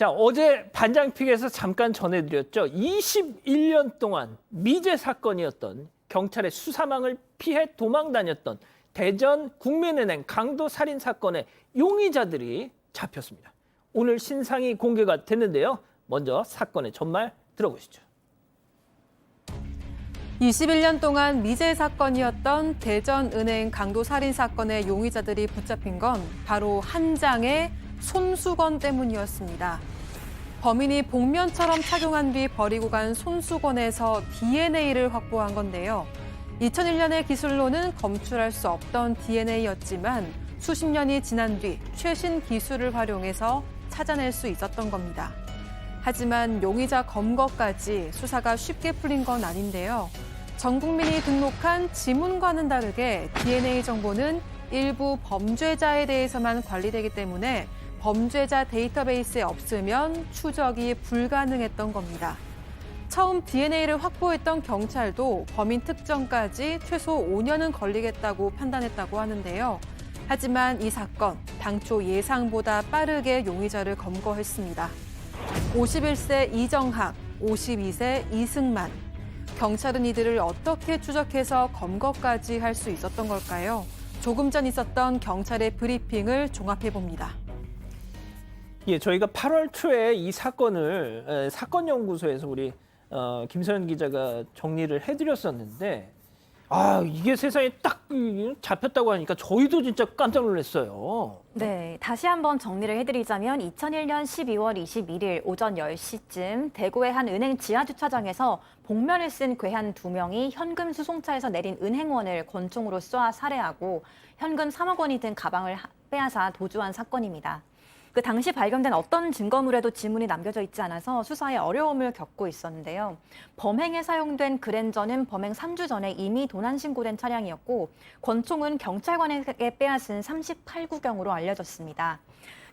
자, 어제 반장픽에서 잠깐 전해드렸죠. 21년 동안 미제 사건이었던 경찰의 수사망을 피해 도망 다녔던 대전 국민은행 강도 살인 사건의 용의자들이 잡혔습니다. 오늘 신상이 공개가 됐는데요. 먼저 사건의 전말 들어보시죠. 21년 동안 미제 사건이었던 대전은행 강도 살인 사건의 용의자들이 붙잡힌 건 바로 한 장의 손수건 때문이었습니다. 범인이 복면처럼 착용한 뒤 버리고 간 손수건에서 DNA를 확보한 건데요. 2001년의 기술로는 검출할 수 없던 DNA였지만 수십 년이 지난 뒤 최신 기술을 활용해서 찾아낼 수 있었던 겁니다. 하지만 용의자 검거까지 수사가 쉽게 풀린 건 아닌데요. 전 국민이 등록한 지문과는 다르게 DNA 정보는 일부 범죄자에 대해서만 관리되기 때문에 범죄자 데이터베이스에 없으면 추적이 불가능했던 겁니다. 처음 DNA를 확보했던 경찰도 범인 특정까지 최소 5년은 걸리겠다고 판단했다고 하는데요. 하지만 이 사건, 당초 예상보다 빠르게 용의자를 검거했습니다. 51세 이정학, 52세 이승만. 경찰은 이들을 어떻게 추적해서 검거까지 할 수 있었던 걸까요? 조금 전 있었던 경찰의 브리핑을 종합해봅니다. 예, 저희가 8월 초에 이 사건을 사건연구소에서 우리 김서연 기자가 정리를 해드렸었는데 이게 세상에 딱 잡혔다고 하니까 저희도 진짜 깜짝 놀랐어요. 네, 다시 한번 정리를 해드리자면 2001년 12월 21일 오전 10시쯤 대구의 한 은행 지하주차장에서 복면을 쓴 괴한 2명이 현금 수송차에서 내린 은행원을 권총으로 쏴 살해하고 현금 3억 원이 든 가방을 빼앗아 도주한 사건입니다. 그 당시 발견된 어떤 증거물에도 지문이 남겨져 있지 않아서 수사에 어려움을 겪고 있었는데요. 범행에 사용된 그랜저는 범행 3주 전에 이미 도난 신고된 차량이었고 권총은 경찰관에게 빼앗은 38구경으로 알려졌습니다.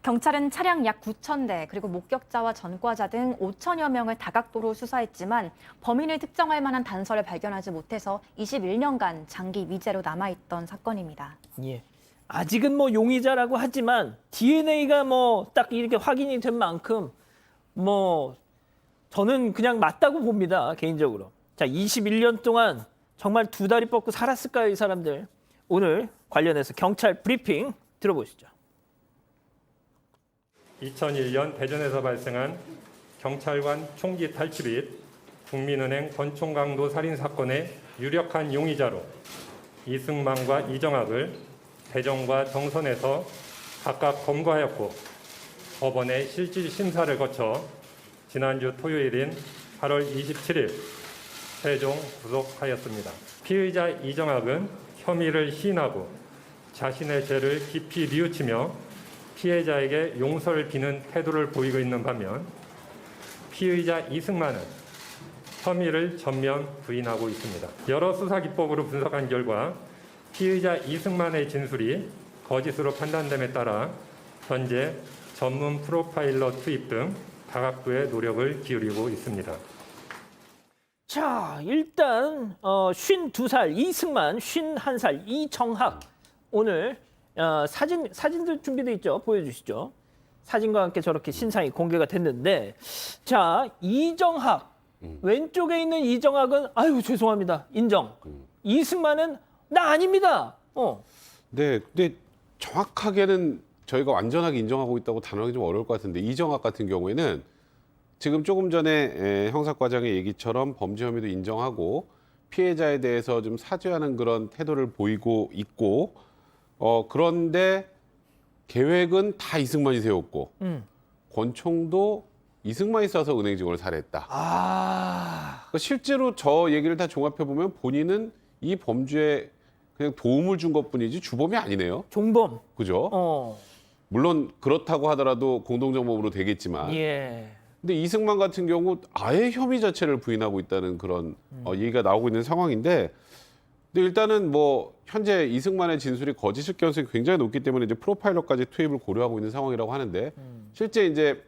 경찰은 차량 약 9,000대 그리고 목격자와 전과자 등 5천여 명을 다각도로 수사했지만 범인을 특정할 만한 단서를 발견하지 못해서 21년간 장기 미제로 남아있던 사건입니다. 예. 아직은 뭐 용의자라고 하지만 DNA가 뭐 딱 이렇게 확인이 된 만큼 뭐 저는 그냥 맞다고 봅니다, 개인적으로. 자, 21년 동안 정말 두 다리 뻗고 살았을까요, 이 사람들? 오늘 관련해서 경찰 브리핑 들어보시죠. 2001년 대전에서 발생한 경찰관 총기 탈취 및 국민은행 권총 강도 살인 사건의 유력한 용의자로 이승만과 이정학을 대전과 정선에서 각각 검거하였고 법원의 실질 심사를 거쳐 지난주 토요일인 8월 27일 최종 구속하였습니다. 피의자 이정학은 혐의를 시인하고 자신의 죄를 깊이 뉘우치며 피해자에게 용서를 비는 태도를 보이고 있는 반면 피의자 이승만은 혐의를 전면 부인하고 있습니다. 여러 수사 기법으로 분석한 결과 피의자 이승만의 진술이 거짓으로 판단됨에 따라 현재 전문 프로파일러 투입 등 다각도의 노력을 기울이고 있습니다. 자, 일단 52살 이승만, 51살 이정학 오늘 사진들 준비돼 있죠? 보여주시죠. 사진과 함께 저렇게 신상이 공개가 됐는데 자, 이정학 왼쪽에 있는 이정학은 아유 죄송합니다. 인정. 이승만은 나 아닙니다. 네, 근데 정확하게는 저희가 완전하게 인정하고 있다고 단언하기 좀 어려울 것 같은데 이정학 같은 경우에는 지금 조금 전에 형사과장의 얘기처럼 범죄 혐의도 인정하고 피해자에 대해서 좀 사죄하는 그런 태도를 보이고 있고 그런데 계획은 다 이승만이 세웠고 권총도 이승만이 쏴서 은행 직원을 살해했다. 그러니까 실제로 저 얘기를 다 종합해 보면 본인은 이 범죄에 그냥 도움을 준 것뿐이지 주범이 아니네요. 종범. 그죠? 물론 그렇다고 하더라도 공동정범으로 되겠지만. 예. 근데 이승만 같은 경우 아예 혐의 자체를 부인하고 있다는 그런 얘기가 나오고 있는 상황인데, 근데 일단은 뭐 현재 이승만의 진술이 거짓일 가능성이 굉장히 높기 때문에 이제 프로파일러까지 투입을 고려하고 있는 상황이라고 하는데, 실제 이제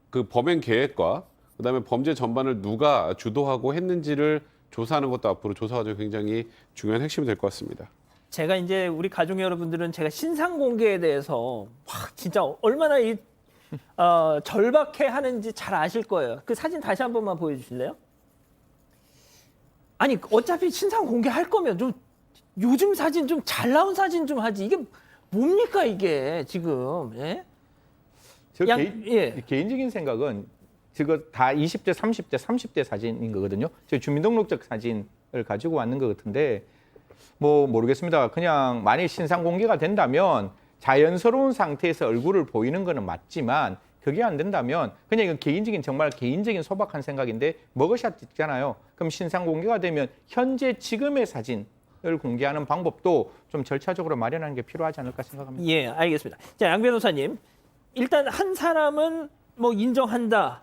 그 범행 계획과 그다음에 범죄 전반을 누가 주도하고 했는지를 조사하는 것도 앞으로 조사 과정이 굉장히 중요한 핵심이 될 것 같습니다. 제가 이제 우리 가족 여러분들은 제가 신상 공개에 대해서 진짜 얼마나 절박해하는지 잘 아실 거예요. 그 사진 다시 한 번만 보여주실래요? 아니 어차피 신상 공개할 거면 좀 요즘 사진 좀 잘 나온 사진 좀 하지. 이게 뭡니까 이게 지금? 예? 저 예. 개인적인 생각은 저거 다 20대, 30대 사진인 거거든요. 저 주민등록증 사진을 가지고 왔는 것 같은데 뭐 모르겠습니다. 그냥 만일 신상 공개가 된다면 자연스러운 상태에서 얼굴을 보이는 거는 맞지만 그게 안 된다면 그냥 이건 개인적인 정말 개인적인 소박한 생각인데 머그샷 찍잖아요. 그럼 신상 공개가 되면 현재 지금의 사진을 공개하는 방법도 좀 절차적으로 마련하는 게 필요하지 않을까 생각합니다. 예, 알겠습니다. 자, 양 변호사님. 일단 한 사람은 뭐 인정한다.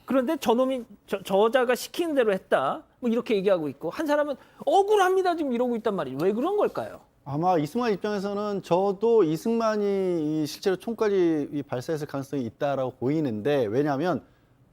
그런데 저놈이 저자가 시키는 대로 했다. 뭐 이렇게 얘기하고 있고 한 사람은 억울합니다. 지금 이러고 있단 말이에요. 왜 그런 걸까요? 아마 이승만 입장에서는 저도 이승만이 실제로 총까지 발사했을 가능성이 있다라고 보이는데 왜냐하면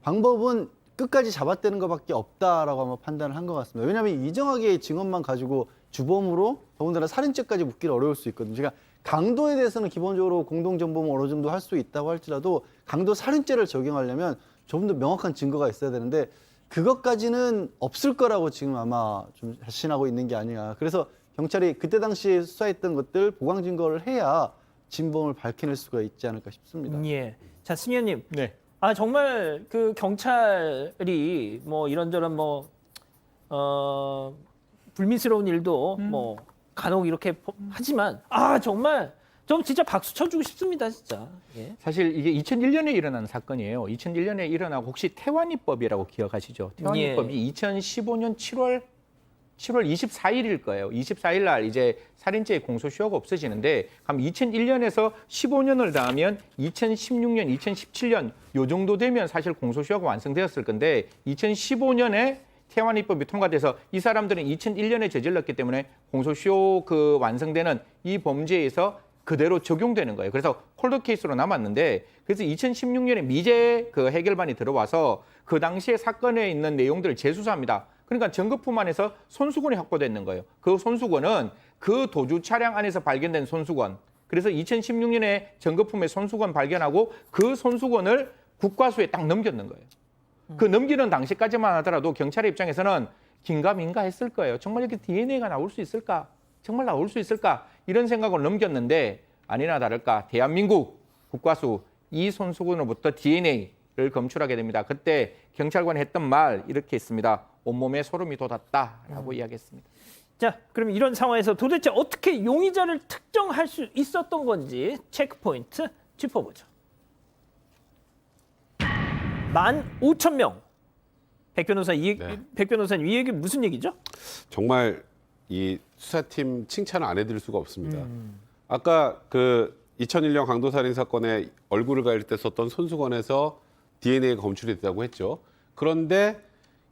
방법은 끝까지 잡아떼는 것밖에 없다라고 아마 판단을 한 것 같습니다. 왜냐하면 이정학의 증언만 가지고 주범으로 더군다나 살인죄까지 묻기는 어려울 수 있거든요. 그러니까 강도에 대해서는 기본적으로 공동정범을 어느 정도 할 수 있다고 할지라도 강도 살인죄를 적용하려면 조금 더 명확한 증거가 있어야 되는데 그것까지는 없을 거라고 지금 아마 좀 자신하고 있는 게 아니냐. 그래서 경찰이 그때 당시에 수사했던 것들 보강 증거를 해야 진범을 밝혀낼 수가 있지 않을까 싶습니다. 예. 자, 승현님. 네. 아 정말 그 경찰이 뭐 이런저런 뭐 불미스러운 일도 뭐 간혹 이렇게 하지만 아 정말 좀 진짜 박수 쳐주고 싶습니다 진짜. 예. 사실 이게 2001년에 일어난 사건이에요. 2001년에 일어나고 혹시 태완이법이라고 기억하시죠? 태완이법이 2015년 7월 24일일 거예요. 24일 날 이제 살인죄 공소시효가 없어지는데 그럼 2001년에서 15년을 더하면 2016년, 2017년 요 정도 되면 사실 공소시효가 완성되었을 건데 2015년에 태완이법이 통과돼서 이 사람들은 2001년에 저질렀기 때문에 공소시효 그 완성되는 이 범죄에서 그대로 적용되는 거예요. 그래서 콜드 케이스로 남았는데 그래서 2016년에 미제 그 해결반이 들어와서 그 당시에 사건에 있는 내용들을 재수사합니다. 그러니까 증거품안에서 손수건이 확보됐는 거예요. 그 손수건은 그 도주 차량 안에서 발견된 손수건. 그래서 2016년에 증거품에 손수건 발견하고 그 손수건을 국과수에 딱 넘겼는 거예요. 그 넘기는 당시까지만 하더라도 경찰의 입장에서는 긴가민가 했을 거예요. 정말 이렇게 DNA가 나올 수 있을까? 정말 나올 수 있을까? 이런 생각을 넘겼는데 아니나 다를까 대한민국 국과수 이 손수건으로부터 DNA를 검출하게 됩니다. 그때 경찰관이 했던 말 이렇게 했습니다. 온몸에 소름이 돋았다라고 이야기했습니다. 자, 그럼 이런 상황에서 도대체 어떻게 용의자를 특정할 수 있었던 건지 체크포인트 짚어보죠. 15,000명. 백 변호사님, 이 얘기 무슨 얘기죠? 정말 이 수사팀 칭찬을 안 해드릴 수가 없습니다. 아까 그 2001년 강도살인 사건에 얼굴을 가릴 때 썼던 손수건에서 DNA가 검출이 됐다고 했죠. 그런데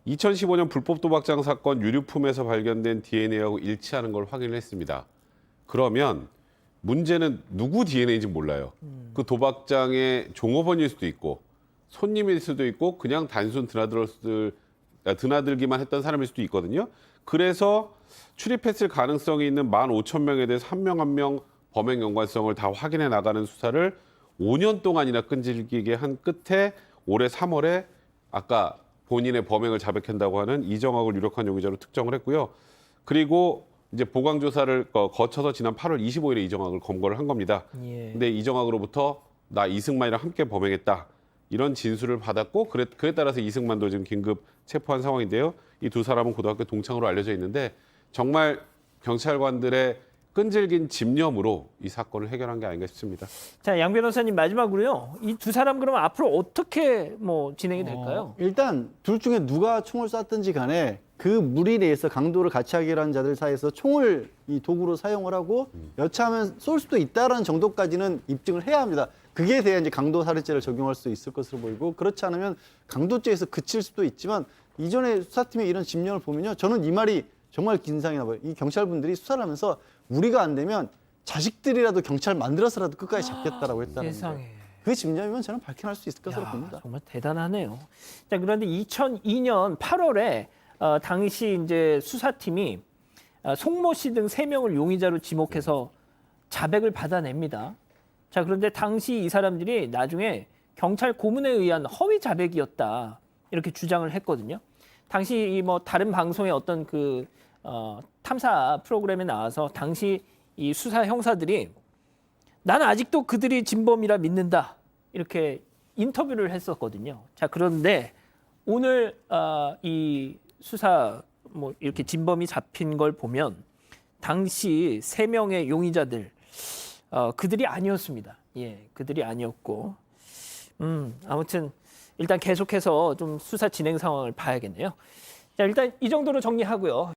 2015년 불법 도박장 사건 유류품에서 발견된 DNA하고 일치하는 걸 확인을 했습니다. 그러면 문제는 누구 DNA인지 몰라요. 그 도박장의 종업원일 수도 있고 손님일 수도 있고 그냥 단순 드나들기만 했던 사람일 수도 있거든요. 그래서 출입했을 가능성이 있는 15,000명에 대해서 한 명 한 명 범행 연관성을 다 확인해 나가는 수사를 5년 동안이나 끈질기게 한 끝에 올해 3월에 아까 본인의 범행을 자백한다고 하는 이정학을 유력한 용의자로 특정을 했고요. 그리고 이제 보강 조사를 거쳐서 지난 8월 25일에 이정학을 검거를 한 겁니다. 예. 근데 이정학으로부터 나 이승만이랑 함께 범행했다. 이런 진술을 받았고 그에 따라서 이승만도 지금 긴급 체포한 상황인데요. 이 두 사람은 고등학교 동창으로 알려져 있는데 정말 경찰관들의 끈질긴 집념으로 이 사건을 해결한 게 아닌가 싶습니다. 자, 양 변호사님 마지막으로요. 이 두 사람 그러면 앞으로 어떻게 뭐 진행이 될까요? 일단 둘 중에 누가 총을 쐈든지 간에 그 무리 내에서 강도를 같이 하기로 한 자들 사이에서 총을 이 도구로 사용을 하고 여차하면 쏠 수도 있다라는 정도까지는 입증을 해야 합니다. 그게 돼야 이제 강도 살인죄를 적용할 수 있을 것으로 보이고 그렇지 않으면 강도죄에서 그칠 수도 있지만 이전에 수사팀의 이런 집념을 보면요. 저는 이 말이 정말 인상이 나봐요. 이 경찰분들이 수사를 하면서 우리가 안 되면 자식들이라도 경찰 만들어서라도 끝까지 잡겠다라고 했다는 세상에. 건데 그 집념이면 저는 밝혀낼 수 있을 것으로 봅니다. 정말 대단하네요. 자, 그런데 2002년 8월에 당시 이제 수사팀이 송모 씨 등 3명을 용의자로 지목해서 자백을 받아냅니다. 자, 그런데 당시 이 사람들이 나중에 경찰 고문에 의한 허위 자백이었다 이렇게 주장을 했거든요. 당시 이 뭐 다른 방송의 어떤 그 탐사 프로그램에 나와서 당시 이 수사 형사들이 나는 아직도 그들이 진범이라 믿는다 이렇게 인터뷰를 했었거든요. 자, 그런데 오늘 이 수사 뭐 이렇게 진범이 잡힌 걸 보면 당시 3명의 용의자들 그들이 아니었습니다. 예, 그들이 아니었고 아무튼 일단 계속해서 좀 수사 진행 상황을 봐야겠네요. 자, 일단 이 정도로 정리하고요.